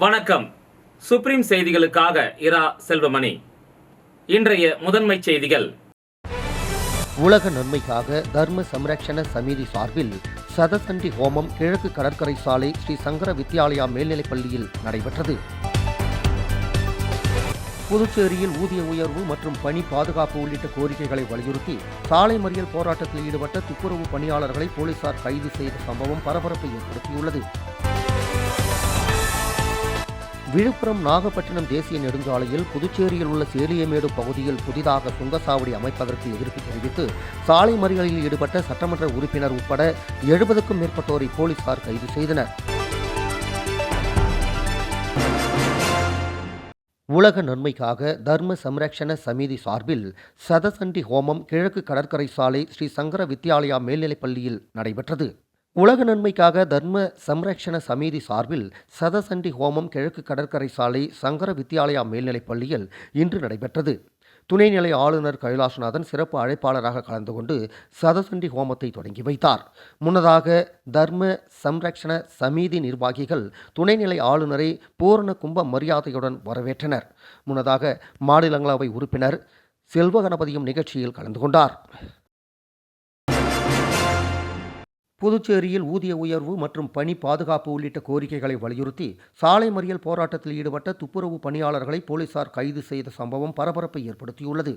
வணக்கம். சுப்ரீம் செய்திகளுக்காக இரா செல்வமணி. இன்றைய முதன்மை செய்திகள். உலக நன்மைக்காக தர்ம சம்ரக்ஷண சமிதி சார்பில் சதசண்டி ஹோமம் கிழக்கு கடற்கரை சாலை ஸ்ரீ சங்கர வித்யாலயா மேல்நிலைப் பள்ளியில் நடைபெற்றது. புதுச்சேரியில் ஊதிய உயர்வு மற்றும் பணி பாதுகாப்பு உள்ளிட்ட கோரிக்கைகளை வலியுறுத்தி சாலை மறியல் போராட்டத்தில் ஈடுபட்ட துப்புரவு பணியாளர்களை போலீசார் கைது செய்த சம்பவம் பரபரப்பை ஏற்படுத்தியுள்ளது. விழுப்புரம் நாகப்பட்டினம் தேசிய நெடுஞ்சாலையில் புதுச்சேரியில் உள்ள சேலியமேடு பகுதியில் புதிதாக சுங்கசாவடி அமைப்பதற்கு எதிர்ப்பு தெரிவித்து சாலை மறியலில் ஈடுபட்ட சட்டமன்ற உறுப்பினர் உட்பட 70க்கும் மேற்பட்டோரை போலீசார் கைது செய்தனர். உலக நன்மைக்காக தர்ம சம்ரக்ஷண சமிதி சார்பில் சதசண்டி ஹோமம் கிழக்கு கடற்கரை சாலை ஸ்ரீ சங்கர வித்யாலயா மேல்நிலைப் பள்ளியில் நடைபெற்றது. உலக நன்மைக்காக தர்ம சம்ரக்ஷண சமிதி சார்பில் சதசண்டி ஹோமம் கிழக்கு கடற்கரை சாலை சங்கர வித்யாலயா மேல்நிலைப் பள்ளியில் இன்று நடைபெற்றது. துணைநிலை ஆளுநர் கைலாஷ்நாதன் சிறப்பு அழைப்பாளராக கலந்து கொண்டு சதசண்டி ஹோமத்தை தொடங்கி வைத்தார். முன்னதாக தர்ம சம்ரக்ஷண சமிதி நிர்வாகிகள் துணைநிலை ஆளுநரை பூரண கும்ப மரியாதையுடன் வரவேற்றனர். முன்னதாக மாநிலங்களவை உறுப்பினர் செல்வ கணபதியும் நிகழ்ச்சியில் கலந்து கொண்டார். புதுச்சேரியில் ஊதிய உயர்வு மற்றும் பணி பாதுகாப்பு உள்ளிட்ட கோரிக்கைகளை வலியுறுத்தி சாலை மறியல் போராட்டத்தில் ஈடுபட்ட துப்புரவு பணியாளர்களை போலீசார் கைது செய்த சம்பவம் பரபரப்பை ஏற்படுத்தியுள்ளது.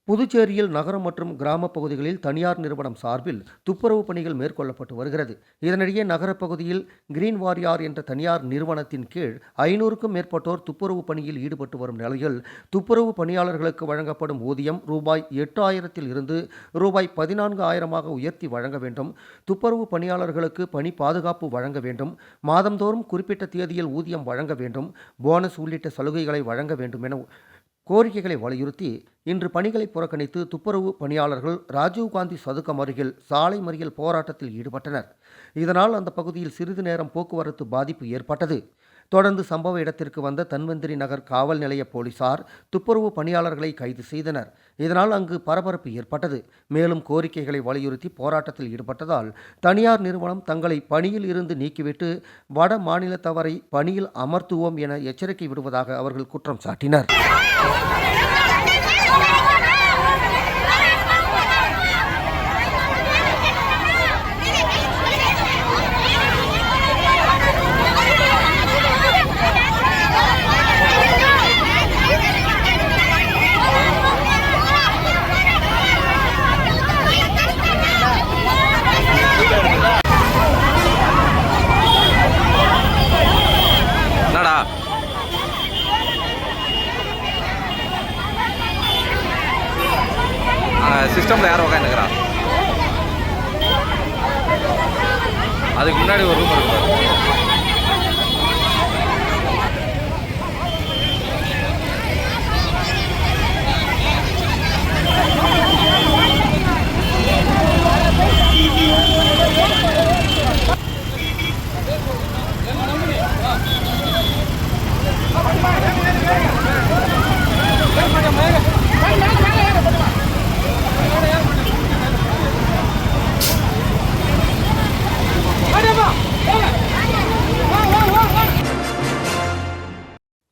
புதுச்சேரியில் நகரம் மற்றும் கிராமப் பகுதிகளில் தனியார் நிறுவனம் சார்பில் துப்புரவு பணிகள் மேற்கொள்ளப்பட்டு வருகிறது. இதனிடையே நகரப்பகுதியில் கிரீன் வாரியார் என்ற தனியார் நிறுவனத்தின் கீழ் 500க்கும் மேற்பட்டோர் துப்புரவு பணியில் ஈடுபட்டு வரும் நிலையில் துப்புரவு பணியாளர்களுக்கு வழங்கப்படும் ஊதியம் ரூபாய் 8,000 இருந்து ரூபாய் 14,000 உயர்த்தி வழங்க வேண்டும், துப்புரவு பணியாளர்களுக்கு பணி பாதுகாப்பு வழங்க வேண்டும், மாதந்தோறும் குறிப்பிட்ட தேதியில் ஊதியம் வழங்க வேண்டும், போனஸ் உள்ளிட்ட சலுகைகளை வழங்க வேண்டும் என கோரிக்கைகளை வலியுறுத்தி இன்று பணிகளை புறக்கணித்து துப்புரவு பணியாளர்கள் ராஜீவ்காந்தி சதுக்கம் அருகில் சாலை மறியல் போராட்டத்தில் ஈடுபட்டனர். இதனால் அந்த பகுதியில் சிறிது நேரம் போக்குவரத்து பாதிப்பு ஏற்பட்டது. தொடர்ந்து சம்பவ இடத்திற்கு வந்த தன்வந்திரி நகர் காவல் நிலைய போலீசார் துப்புரவு பணியாளர்களை கைது செய்தனர். இதனால் அங்கு பரபரப்பு ஏற்பட்டது. மேலும் கோரிக்கைகளை வலியுறுத்தி போராட்டத்தில் ஈடுபட்டதால் தனியார் நிறுவனம் தங்களை பணியில் இருந்து நீக்கிவிட்டு வட மாநிலத்தவரை பணியில் அமர்த்துவோம் என எச்சரிக்கை விடுவதாக அவர்கள் குற்றம் சாட்டினர். சிஸ்டமில் யாரும் உட்காந்துக்கிறா, அதுக்கு முன்னாடி ஒரு ரூம் இருக்கு.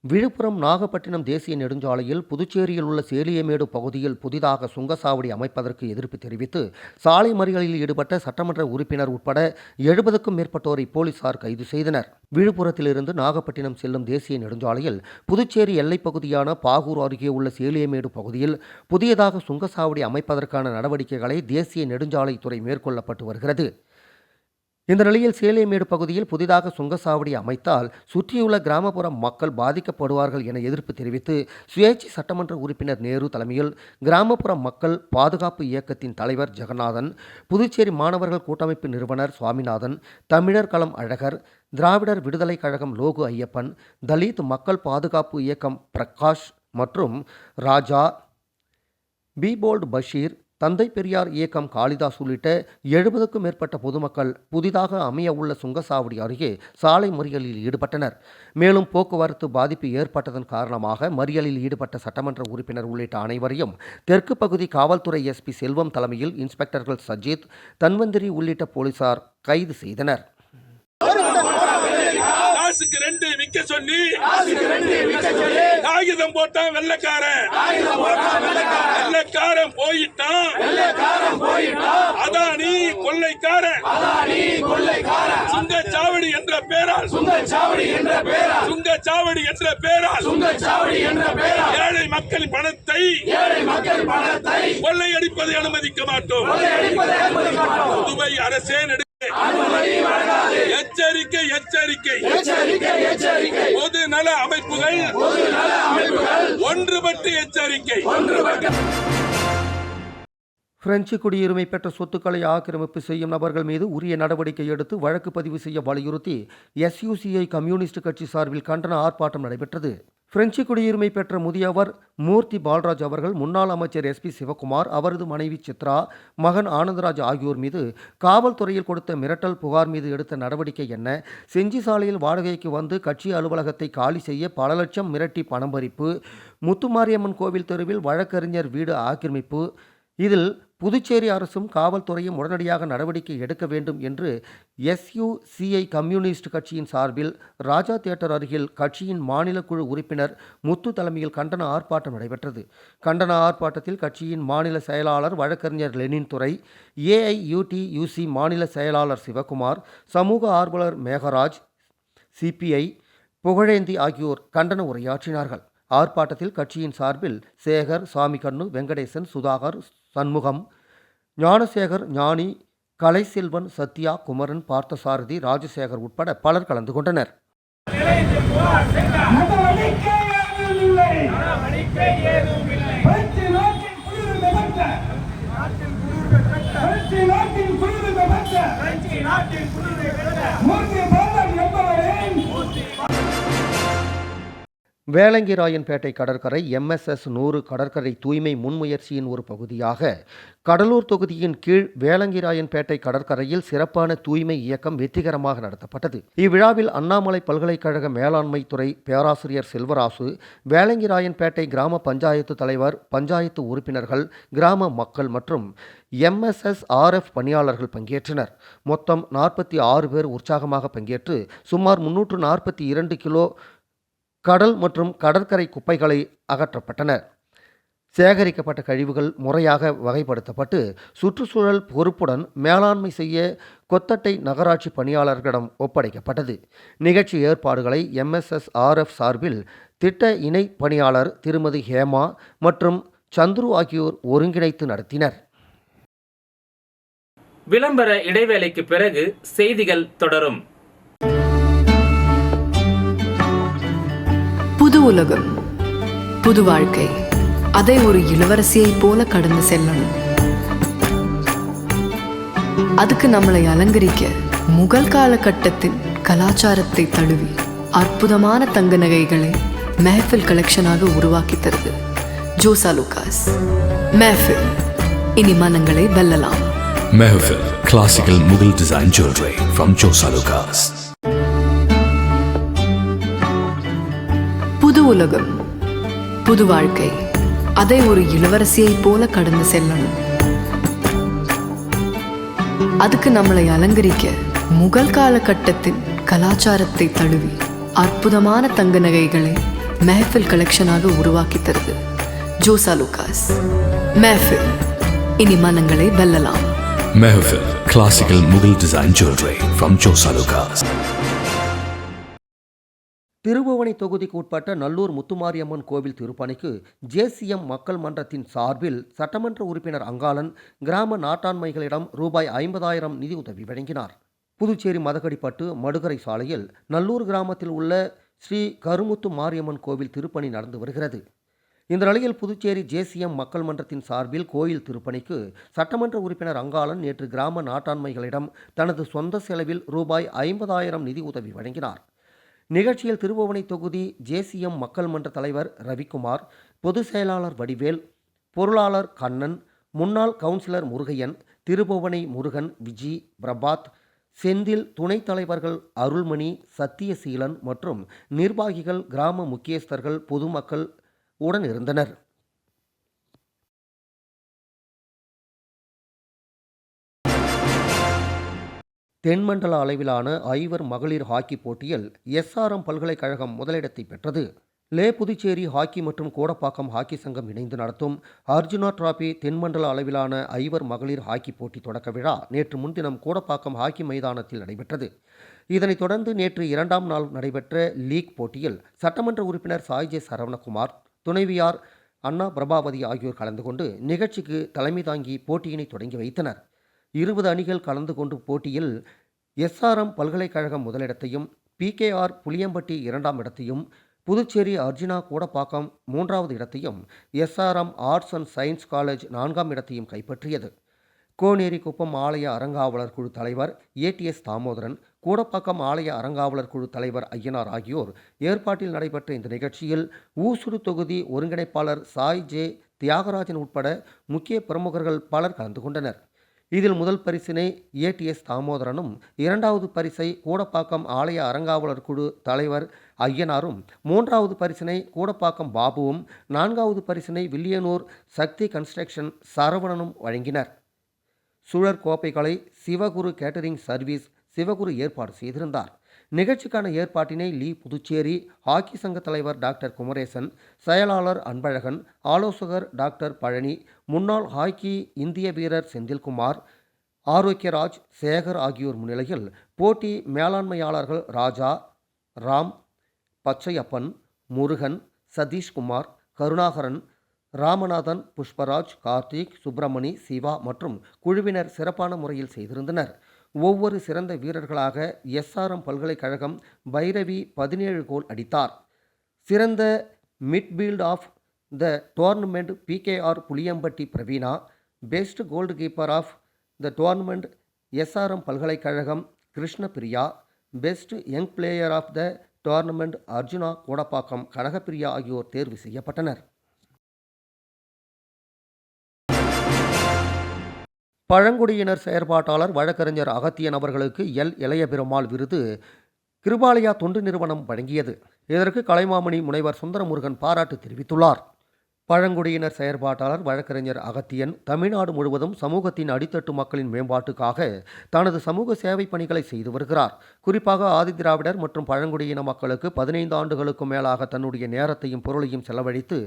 விழுப்புரம் நாகப்பட்டினம் தேசிய நெடுஞ்சாலையில் புதுச்சேரியில் உள்ள சேலியமேடு பகுதியில் புதிதாக சுங்கசாவடி அமைப்பதற்கு எதிர்ப்பு தெரிவித்து சாலை மறியலில் ஈடுபட்ட சட்டமன்ற உறுப்பினர் உட்பட 70க்கும் மேற்பட்டோரை போலீசார் கைது செய்தனர். விழுப்புரத்திலிருந்து நாகப்பட்டினம் செல்லும் தேசிய நெடுஞ்சாலையில் புதுச்சேரி எல்லைப் பகுதியான பாகூர் அருகே உள்ள சேலியமேடு பகுதியில் புதியதாக சுங்கசாவடி அமைப்பதற்கான நடவடிக்கைகளை தேசிய நெடுஞ்சாலைத்துறை மேற்கொள்ளப்பட்டு வருகிறது. இந்த நிலையில் சேலியமேடு பகுதியில் புதிதாக சுங்கசாவடி அமைத்தால் சுற்றியுள்ள கிராமப்புற மக்கள் பாதிக்கப்படுவார்கள் என எதிர்ப்பு தெரிவித்து சுயேட்சை சட்டமன்ற உறுப்பினர் நேரு தலைமையில் கிராமப்புற மக்கள் பாதுகாப்பு இயக்கத்தின் தலைவர் ஜெகநாதன், புதுச்சேரி மாணவர்கள் கூட்டமைப்பு நிறுவனர் சுவாமிநாதன், தமிழர் களம் அழகர், திராவிடர் விடுதலை கழகம் லோகு ஐயப்பன், தலித் மக்கள் பாதுகாப்பு இயக்கம் பிரகாஷ் மற்றும் ராஜா, பீபோல்ட் பஷீர், தந்தை பெரியார் இயக்கம் காளிதாஸ் உள்ளிட்ட 70க்கும் மேற்பட்ட பொதுமக்கள் புதிதாக அமைய உள்ள சுங்கசாவடி அருகே சாலை மறியலில் ஈடுபட்டனர். மேலும் போக்குவரத்து பாதிப்பு ஏற்பட்டதன் காரணமாக மறியலில் ஈடுபட்ட சட்டமன்ற உறுப்பினர் உள்ளிட்ட அனைவரையும் தெற்கு பகுதி காவல்துறை எஸ்பி செல்வம் தலைமையில் இன்ஸ்பெக்டர்கள் சஜித், தன்வந்திரி உள்ளிட்ட போலீசார் கைது செய்தனர். காசுக்கு 2 விக்க சொல்லி காகிதம் போட்டான் வெள்ளக்காரன் போயிட்டான் அதானி கொள்ளைக்காரன் சுங்கச்சாவடி என்ற பேரால் ஏழை மக்களின் பணத்தை கொள்ளையடிப்பதை அனுமதிக்க மாட்டோம். புதுவை அரசே எச்சரிக்கை பொது நல அமைப்புகள் ஒன்றுபட்டு எச்சரிக்கை. பிரெஞ்சு குடியுரிமை பெற்ற சொத்துக்களை ஆக்கிரமிப்பு செய்யும் நபர்கள் மீது உரிய நடவடிக்கை எடுத்து வழக்கு பதிவு செய்ய வலியுறுத்தி SUCI கம்யூனிஸ்ட் கட்சி சார்பில் கண்டன ஆர்ப்பாட்டம் நடைபெற்றது. பிரெஞ்சு குடியுரிமை பெற்ற முதியவர் மூர்த்தி பால்ராஜ் அவர்கள் முன்னாள் அமைச்சர் SP சிவகுமார், அவரது மனைவி சித்ரா, மகன் ஆனந்தராஜ் ஆகியோர் மீது காவல்துறையில் கொடுத்த மிரட்டல் புகார் மீது எடுத்த நடவடிக்கை என்ன, செஞ்சி சாலையில் வாடகைக்கு வந்து கட்சி அலுவலகத்தை காலி செய்ய பல லட்சம் மிரட்டி பணம் பறிப்பு, முத்துமாரியம்மன் கோவில் தெருவில் வழக்கறிஞர் வீடு ஆக்கிரமிப்பு, இதில் புதுச்சேரி அரசும் காவல்துறையும் உடனடியாக நடவடிக்கை எடுக்க வேண்டும் என்று SUCI கம்யூனிஸ்ட் கட்சியின் சார்பில் ராஜா தியேட்டர் அருகில் கட்சியின் மாநில குழு உறுப்பினர் முத்து தலைமையில் கண்டன ஆர்ப்பாட்டம் நடைபெற்றது. கண்டன ஆர்ப்பாட்டத்தில் கட்சியின் மாநில செயலாளர் வழக்கறிஞர் லெனின் துரை, AIUTUC மாநில செயலாளர் சிவகுமார், சமூக ஆர்வலர் மேகராஜ், CPI புகழேந்தி ஆகியோர் கண்டன உரையாற்றினார்கள். ஆர்ப்பாட்டத்தில் கட்சியின் சார்பில் சேகர், சாமிகண்ணு, வெங்கடேசன், சுதாகர், சண்முகம், ஞானசேகர், ஞானி, கலைசெல்வன், சத்யா, குமரன், பார்த்தசாரதி, ராஜசேகர் உட்பட பலர் கலந்து கொண்டனர். வேளங்கிராயன்பேட்டை கடற்கரை MSS 100 கடற்கரை தூய்மை முன்முயற்சியின் ஒரு பகுதியாக கடலூர் தொகுதியின் கீழ் வேளங்கிராயன்பேட்டை கடற்கரையில் சிறப்பான தூய்மை இயக்கம் வெற்றிகரமாக நடத்தப்பட்டது. இவ்விழாவில் அண்ணாமலை பல்கலைக்கழக மேலாண்மை துறை பேராசிரியர் செல்வராசு, வேளங்கிராயன்பேட்டை கிராம பஞ்சாயத்து தலைவர், பஞ்சாயத்து உறுப்பினர்கள், கிராம மக்கள் மற்றும் MSS RF பணியாளர்கள் பங்கேற்றனர். மொத்தம் 46 பேர் உற்சாகமாக பங்கேற்று சுமார் 342 கிலோ கடல் மற்றும் கடற்கரை குப்பைகளை அகற்றப்பட்டன. சேகரிக்கப்பட்ட கழிவுகள் முறையாக வகைப்படுத்தப்பட்டு சுற்றுச்சூழல் பொறுப்புடன் மேலாண்மை செய்ய கொத்தட்டை நகராட்சி பணியாளர்களிடம் ஒப்படைக்கப்பட்டது. நிகழ்ச்சி ஏற்பாடுகளை MSS RF சார்பில் திட்ட இணை பணியாளர் திருமதி ஹேமா மற்றும் சந்துரு ஆகியோர் ஒருங்கிணைத்து நடத்தினர். விளம்பர இடைவேளைக்கு பிறகு செய்திகள் தொடரும். புது உலகம், புது வாழ்க்கை, அதை ஒரு இளவரசியைப் போல கடந்து செல்லணும். அதுக்கு நம்மளை அலங்கரிக்க முகல் காலகட்டத்தின் கலாச்சாரத்தை தழுவி அற்புதமான தங்க நகைகளை மெஹஃபில் கலெக்ஷனாக உருவாக்கி தருது ஜோசா லூகாஸ். மெஹஃபில், இனி மனங்களை வெல்லலாம். Mehfil, classical Mughal design jewelry from Josa Lucas. புது உலகம், புது வாழ்க்கை, அதை ஒரு இளவரசியைப் போல கடந்து செல்லணும். அதுக்கு நம்மளை அலங்கரிக்க முகல் காலகட்டத்தின் கலாச்சாரத்தை தழுவி அற்புதமான தங்க நகைகளை மெஹஃபில் கலெக்ஷனாக உருவாக்கி தருது ஜோசா லூகாஸ். மெஹஃபில், இனி மனங்களை வெல்லலாம். Mehfil, classical Mughal design jewelry from Josa Lucas. Thirubuvanai தொகுதிக்கு உட்பட்ட நல்லூர் முத்துமாரியம்மன் கோவில் திருப்பணிக்கு JCM மக்கள் மன்றத்தின் சார்பில் சட்டமன்ற உறுப்பினர் அங்காளன் கிராம நாட்டாண்மைகளிடம் ரூபாய் 50,000 நிதி உதவி வழங்கினார். புதுச்சேரி மதகடிப்பட்டு மடுகரை சாலையில் நல்லூர் கிராமத்தில் உள்ள ஸ்ரீ கருமுத்து மாரியம்மன் கோவில் திருப்பணி நடந்து வருகிறது. இந்த நிலையில் புதுச்சேரி JCM மக்கள் மன்றத்தின் சார்பில் கோயில் திருப்பணிக்கு சட்டமன்ற உறுப்பினர் அங்காளன் நேற்று கிராம நாட்டாண்மைகளிடம் தனது சொந்த செலவில் ரூபாய் 50,000 நிதி உதவி வழங்கினார். நிகழ்ச்சியில் திருபுவனை தொகுதி JCM மக்கள் மன்ற தலைவர் ரவிக்குமார், பொதுச் செயலாளர் வடிவேல், பொருளாளர் கண்ணன், முன்னாள் கவுன்சிலர் முருகையன், திருபுவனை முருகன், விஜி, பிரபாத், செந்தில், துணைத் தலைவர்கள் அருள்மணி, சத்தியசீலன் மற்றும் நிர்வாகிகள், கிராம முக்கியஸ்தர்கள், பொதுமக்கள் உடன் இருந்தனர். தென்மண்டல அளவிலான ஐவர் மகளிர் ஹாக்கி போட்டியில் SRM பல்கலைக்கழகம் முதலிடத்தை பெற்றது. புதுச்சேரி ஹாக்கி மற்றும் கோடப்பாக்கம் ஹாக்கி சங்கம் இணைந்து நடத்தும் அர்ஜுனா டிராபி தென்மண்டல அளவிலான ஐவர் மகளிர் ஹாக்கி போட்டி தொடக்க விழா நேற்று முன்தினம் கோடப்பாக்கம் ஹாக்கி மைதானத்தில் நடைபெற்றது. இதனைத் தொடர்ந்து நேற்று 2ஆம் நாள் நடைபெற்ற லீக் போட்டியில் சட்டமன்ற உறுப்பினர் சாய் சரவணகுமார், துணைவியார் அண்ணா பிரபாவதி ஆகியோர் கலந்து கொண்டு நிகழ்ச்சிக்கு தலைமை தாங்கி போட்டியினை தொடங்கி வைத்தனர். 20 அணிகள் கலந்து கொண்டு போட்டியில் SRM பல்கலைக்கழகம் முதலிடத்தையும், PKR புளியம்பட்டி 2ஆம் இடத்தையும், புதுச்சேரி அர்ஜுனா கோடப்பாக்கம் 3வது இடத்தையும், SRM arts and science college 4ஆம் இடத்தையும் கைப்பற்றியது. கோனேரிக்குப்பம் ஆலய அறங்காவலர் குழு தலைவர் ATS தாமோதரன், கோடப்பாக்கம் ஆலய அறங்காவலர் குழு தலைவர் ஐயனார் ஆகியோர் ஏற்பாட்டில் நடைபெற்ற இந்த நிகழ்ச்சியில் ஊசுடு தொகுதி ஒருங்கிணைப்பாளர் சாய் தியாகராஜன் உட்பட முக்கிய பிரமுகர்கள் பலர் கலந்து கொண்டனர். இதில் முதல் பரிசினை ATS தாமோதரனும், 2வது பரிசை கோடப்பாக்கம் ஆலய அறங்காவலர் குழு தலைவர் ஐயனாரும், 3வது பரிசினை கோடப்பாக்கம் பாபுவும், 4வது பரிசினை வில்லியனூர் சக்தி கன்ஸ்ட்ரக்ஷன் சரவணனும் வழங்கினர். சுழற் கோப்பைகளை சிவகுரு கேட்டரிங் சர்வீஸ் சிவகுரு ஏற்பாடு செய்திருந்தார். நிகழ்ச்சிக்கான ஏற்பாட்டினை புதுச்சேரி ஹாக்கி சங்க தலைவர் டாக்டர் குமரேசன், செயலாளர் அன்பழகன், ஆலோசகர் டாக்டர் பழனி, முன்னாள் ஹாக்கி இந்திய வீரர் செந்தில்குமார், ஆரோக்கியராஜ், சேகர் ஆகியோர் முன்னிலையில் போட்டி மேலாண்மையாளர்கள் ராஜா, ராம், பச்சையப்பன், முருகன், சதீஷ்குமார், கருணாகரன், ராமநாதன், புஷ்பராஜ், கார்த்திக், சுப்பிரமணி, சிவா மற்றும் குழுவினர் சிறப்பான முறையில் செய்திருந்தனர். ஒவ்வொரு சிறந்த வீரர்களாக SRM பல்கலைக்கழகம் பைரவி 17 கோல் அடித்தார். சிறந்த midfield of the tournament PKR Puliyampatti Praveena, best goal keeper of the tournament SRM பல்கலைக்கழகம் Krishnapriya, best young player of the tournament Arjuna Kodappakkam Kanagapriya ஆகியோர் தேர்வு செய்யப்பட்டனர். பழங்குடியினர் செயற்பாட்டாளர் வழக்கறிஞர் அகத்தியன் அவர்களுக்கு இளையபெருமாள் விருது கிருபாலயா தொண்டு நிறுவனம் வழங்கியது. இதற்கு கலைமாமணி முனைவர் சுந்தரமுருகன் பாராட்டு தெரிவித்துள்ளார். பழங்குடியினர் செயற்பாட்டாளர் வழக்கறிஞர் அகத்தியன் தமிழ்நாடு முழுவதும் சமூகத்தின் அடித்தட்டு மக்களின் மேம்பாட்டுக்காக தனது சமூக சேவை பணிகளை செய்து வருகிறார். குறிப்பாக ஆதிதிராவிடர் மற்றும் பழங்குடியின மக்களுக்கு 15 ஆண்டுகளுக்கும் மேலாக தன்னுடைய நேரத்தையும் பொருளையும் செலவழித்து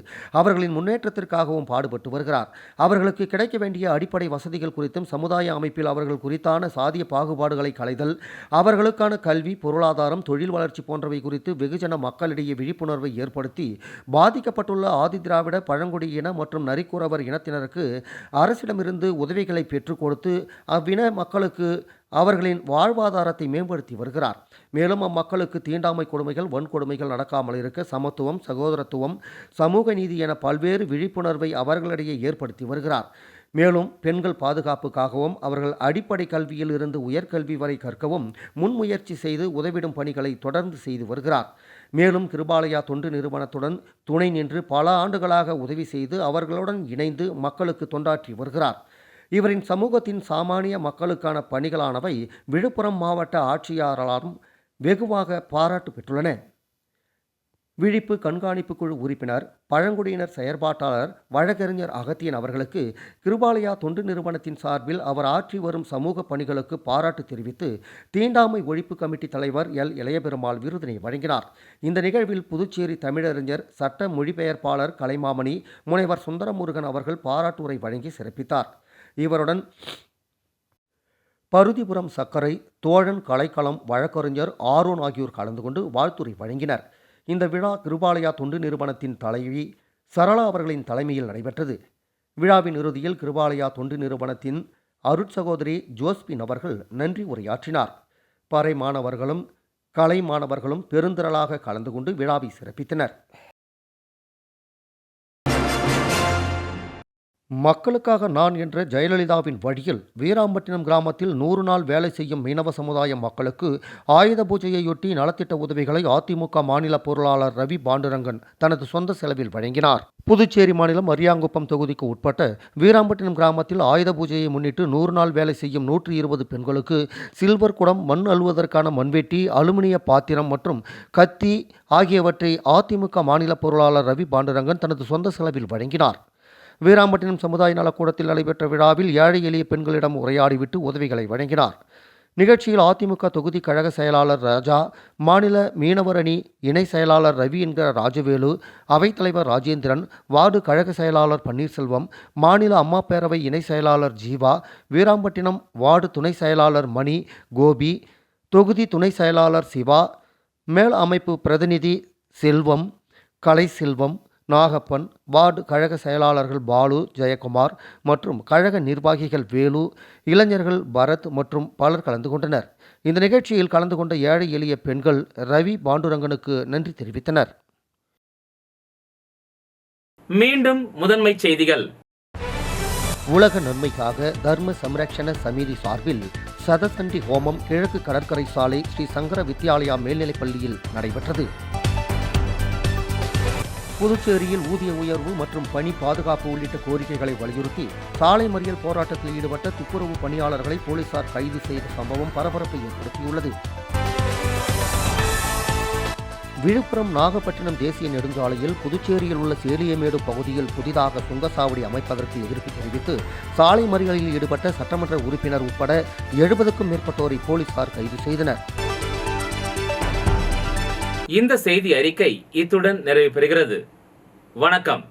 அவர்களின் முன்னேற்றத்திற்காகவும் பாடுபட்டு வருகிறார். அவர்களுக்கு கிடைக்க வேண்டிய அடிப்படை வசதிகள் குறித்தும் சமுதாய அமைப்பில் அவர்கள் குறித்தான சாதிய பாகுபாடுகளை களைதல், அவர்களுக்கான கல்வி, பொருளாதாரம், தொழில் வளர்ச்சி போன்றவை குறித்து வெகுஜன மக்களிடையே விழிப்புணர்வை ஏற்படுத்தி பாதிக்கப்பட்டுள்ள ஆதிதிராவிடர், பழங்குடியின மற்றும் நரிக்குறவர் இனத்தினருக்கு அரசிடமிருந்து உதவிகளை பெற்றுக் கொடுத்து அவ்வின மக்களுக்கு அவர்களின் வாழ்வாதாரத்தை மேம்படுத்தி வருகிறார். மேலும் அம்மக்களுக்கு தீண்டாமை கொடுமைகள், வன்கொடுமைகள் நடக்காமல் இருக்க சமத்துவம், சகோதரத்துவம், சமூக நீதி என பல்வேறு விழிப்புணர்வை அவர்களிடையே ஏற்படுத்தி வருகிறார். மேலும் பெண்கள் பாதுகாப்புக்காகவும் அவர்கள் அடிப்படை கல்வியில் இருந்து உயர்கல்வி வரை கற்கவும் முன்முயற்சி செய்து உதவிடும் பணிகளை தொடர்ந்து செய்து வருகிறார். மேலும் கிருபாலயா தொண்டு நிறுவனத்துடன் துணை நின்று பல ஆண்டுகளாக உதவி செய்து அவர்களுடன் இணைந்து மக்களுக்கு தொண்டாற்றி வருகிறார். இவரின் சமூகத்தின் சாமானிய மக்களுக்கான பணிகளானவை விழுப்புரம் மாவட்ட ஆட்சியாளராலும் வெகுவாக பாராட்டு பெற்றுள்ளன. விழிப்பு கண்காணிப்பு குழு உறுப்பினர், பழங்குடியினர் செயற்பாட்டாளர் வழக்கறிஞர் அகத்தியன் அவர்களுக்கு கிருபாலயா தொண்டு நிறுவனத்தின் சார்பில் அவர் ஆற்றி வரும் சமூக பணிகளுக்கு பாராட்டு தெரிவித்து தீண்டாமை ஒழிப்பு கமிட்டி தலைவர் இளையபெருமாள் விருதினை வழங்கினார். இந்த நிகழ்வில் புதுச்சேரி தமிழறிஞர், சட்ட மொழிபெயர்ப்பாளர் கலைமாமணி முனைவர் சுந்தரமுருகன் அவர்கள் பாராட்டுரை வழங்கி சிறப்பித்தார். இவருடன் பருதிபுரம் சக்கரை, தோழன் கலைக்களம் வழக்கறிஞர் ஆரோன் ஆகியோர் கலந்து கொண்டு வாழ்த்துரை வழங்கினர். இந்த விழா கிருபாலயா தொண்டு நிறுவனத்தின் தலைவி சரளா அவர்களின் தலைமையில் நடைபெற்றது. விழாவின் இறுதியில் கிருபாலயா தொண்டு நிறுவனத்தின் அருட்சகோதரி ஜோஸ்பின் அவர்கள் நன்றி உரையாற்றினார். பறை மாணவர்களும் கலை மாணவர்களும் பெருந்திரளாக கலந்து கொண்டு விழாவை சிறப்பித்தனர். மக்களுக்காக நான் என்ற ஜெயலலிதாவின் வழியில் வீராம்பட்டினம் கிராமத்தில் 100 நாள் வேலை செய்யும் மீனவ சமுதாய மக்களுக்கு ஆயுத பூஜையையொட்டி நலத்திட்ட உதவிகளை அதிமுக மாநில பொருளாளர் ரவி பாண்டுரங்கன் தனது சொந்த செலவில் வழங்கினார். புதுச்சேரி மாநிலம் அரியாங்குப்பம் தொகுதிக்கு உட்பட்ட வீராம்பட்டினம் கிராமத்தில் ஆயுத பூஜையை முன்னிட்டு 100 நாள் வேலை செய்யும் 120 பெண்களுக்கு சில்வர் குடம், மண் அள்ளுவதற்கான மண்வெட்டி, அலுமினிய பாத்திரம் மற்றும் கத்தி ஆகியவற்றை அதிமுக மாநில பொருளாளர் ரவி பாண்டுரங்கன் தனது சொந்த செலவில் வழங்கினார். வீராம்பட்டினம் சமுதாய நலக்கூடத்தில் நடைபெற்ற விழாவில் ஏழை எளிய பெண்களிடம் உரையாடிவிட்டு உதவிகளை வழங்கினார். நிகழ்ச்சியில் அதிமுக தொகுதி கழக செயலாளர் ராஜா, மாநில மீனவர் அணி இணை செயலாளர் ரவி என்கிற ராஜவேலு, அவைத்தலைவர் ராஜேந்திரன், வார்டு கழக செயலாளர் பன்னீர்செல்வம், மாநில அம்மா பேரவை இணை செயலாளர் ஜீவா, வீராம்பட்டினம் வார்டு துணை செயலாளர் மணி, கோபி, தொகுதி துணை செயலாளர் சிவா, மேல் அமைப்பு பிரதிநிதி செல்வம், கலைசெல்வம், நாகப்பன், வார்டு கழக செயலாளர்கள் பாலு, ஜெயக்குமார் மற்றும் கழக நிர்வாகிகள் வேலு, இளைஞர்கள் பரத் மற்றும் பலர் கலந்து கொண்டனர். இந்த நிகழ்ச்சியில் கலந்து கொண்ட ஏழை எளிய பெண்கள் ரவி பாண்டுரங்கனுக்கு நன்றி தெரிவித்தனர். மீண்டும் முதன்மை செய்திகள். உலக நன்மைக்காக தர்ம சம்ரக்ஷண சமிதி சார்பில் சதசண்டி ஹோமம் கிழக்கு கடற்கரை சாலை ஸ்ரீ சங்கர வித்யாலயா மேல்நிலைப் பள்ளியில் நடைபெற்றது. புதுச்சேரியில் ஊதிய உயர்வு மற்றும் பணி பாதுகாப்பு உள்ளிட்ட கோரிக்கைகளை வலியுறுத்தி சாலை மறியல் போராட்டத்தில் ஈடுபட்ட துப்புரவு பணியாளர்களை போலீசார் கைது செய்த சம்பவம் பரபரப்பை ஏற்படுத்தியுள்ளது. விழுப்புரம் நாகப்பட்டினம் தேசிய நெடுஞ்சாலையில் புதுச்சேரியில் உள்ள சேலியமேடு பகுதியில் புதிதாக சுங்கசாவடி அமைப்பதற்கு எதிர்ப்பு தெரிவித்து சாலை மறியலில் ஈடுபட்ட சட்டமன்ற உறுப்பினர் உட்பட 70க்கும் மேற்பட்டோரை போலீசார் கைது செய்தனர். இந்த செய்தி அறிக்கை இத்துடன் நிறைவு பெறுகிறது. வணக்கம்.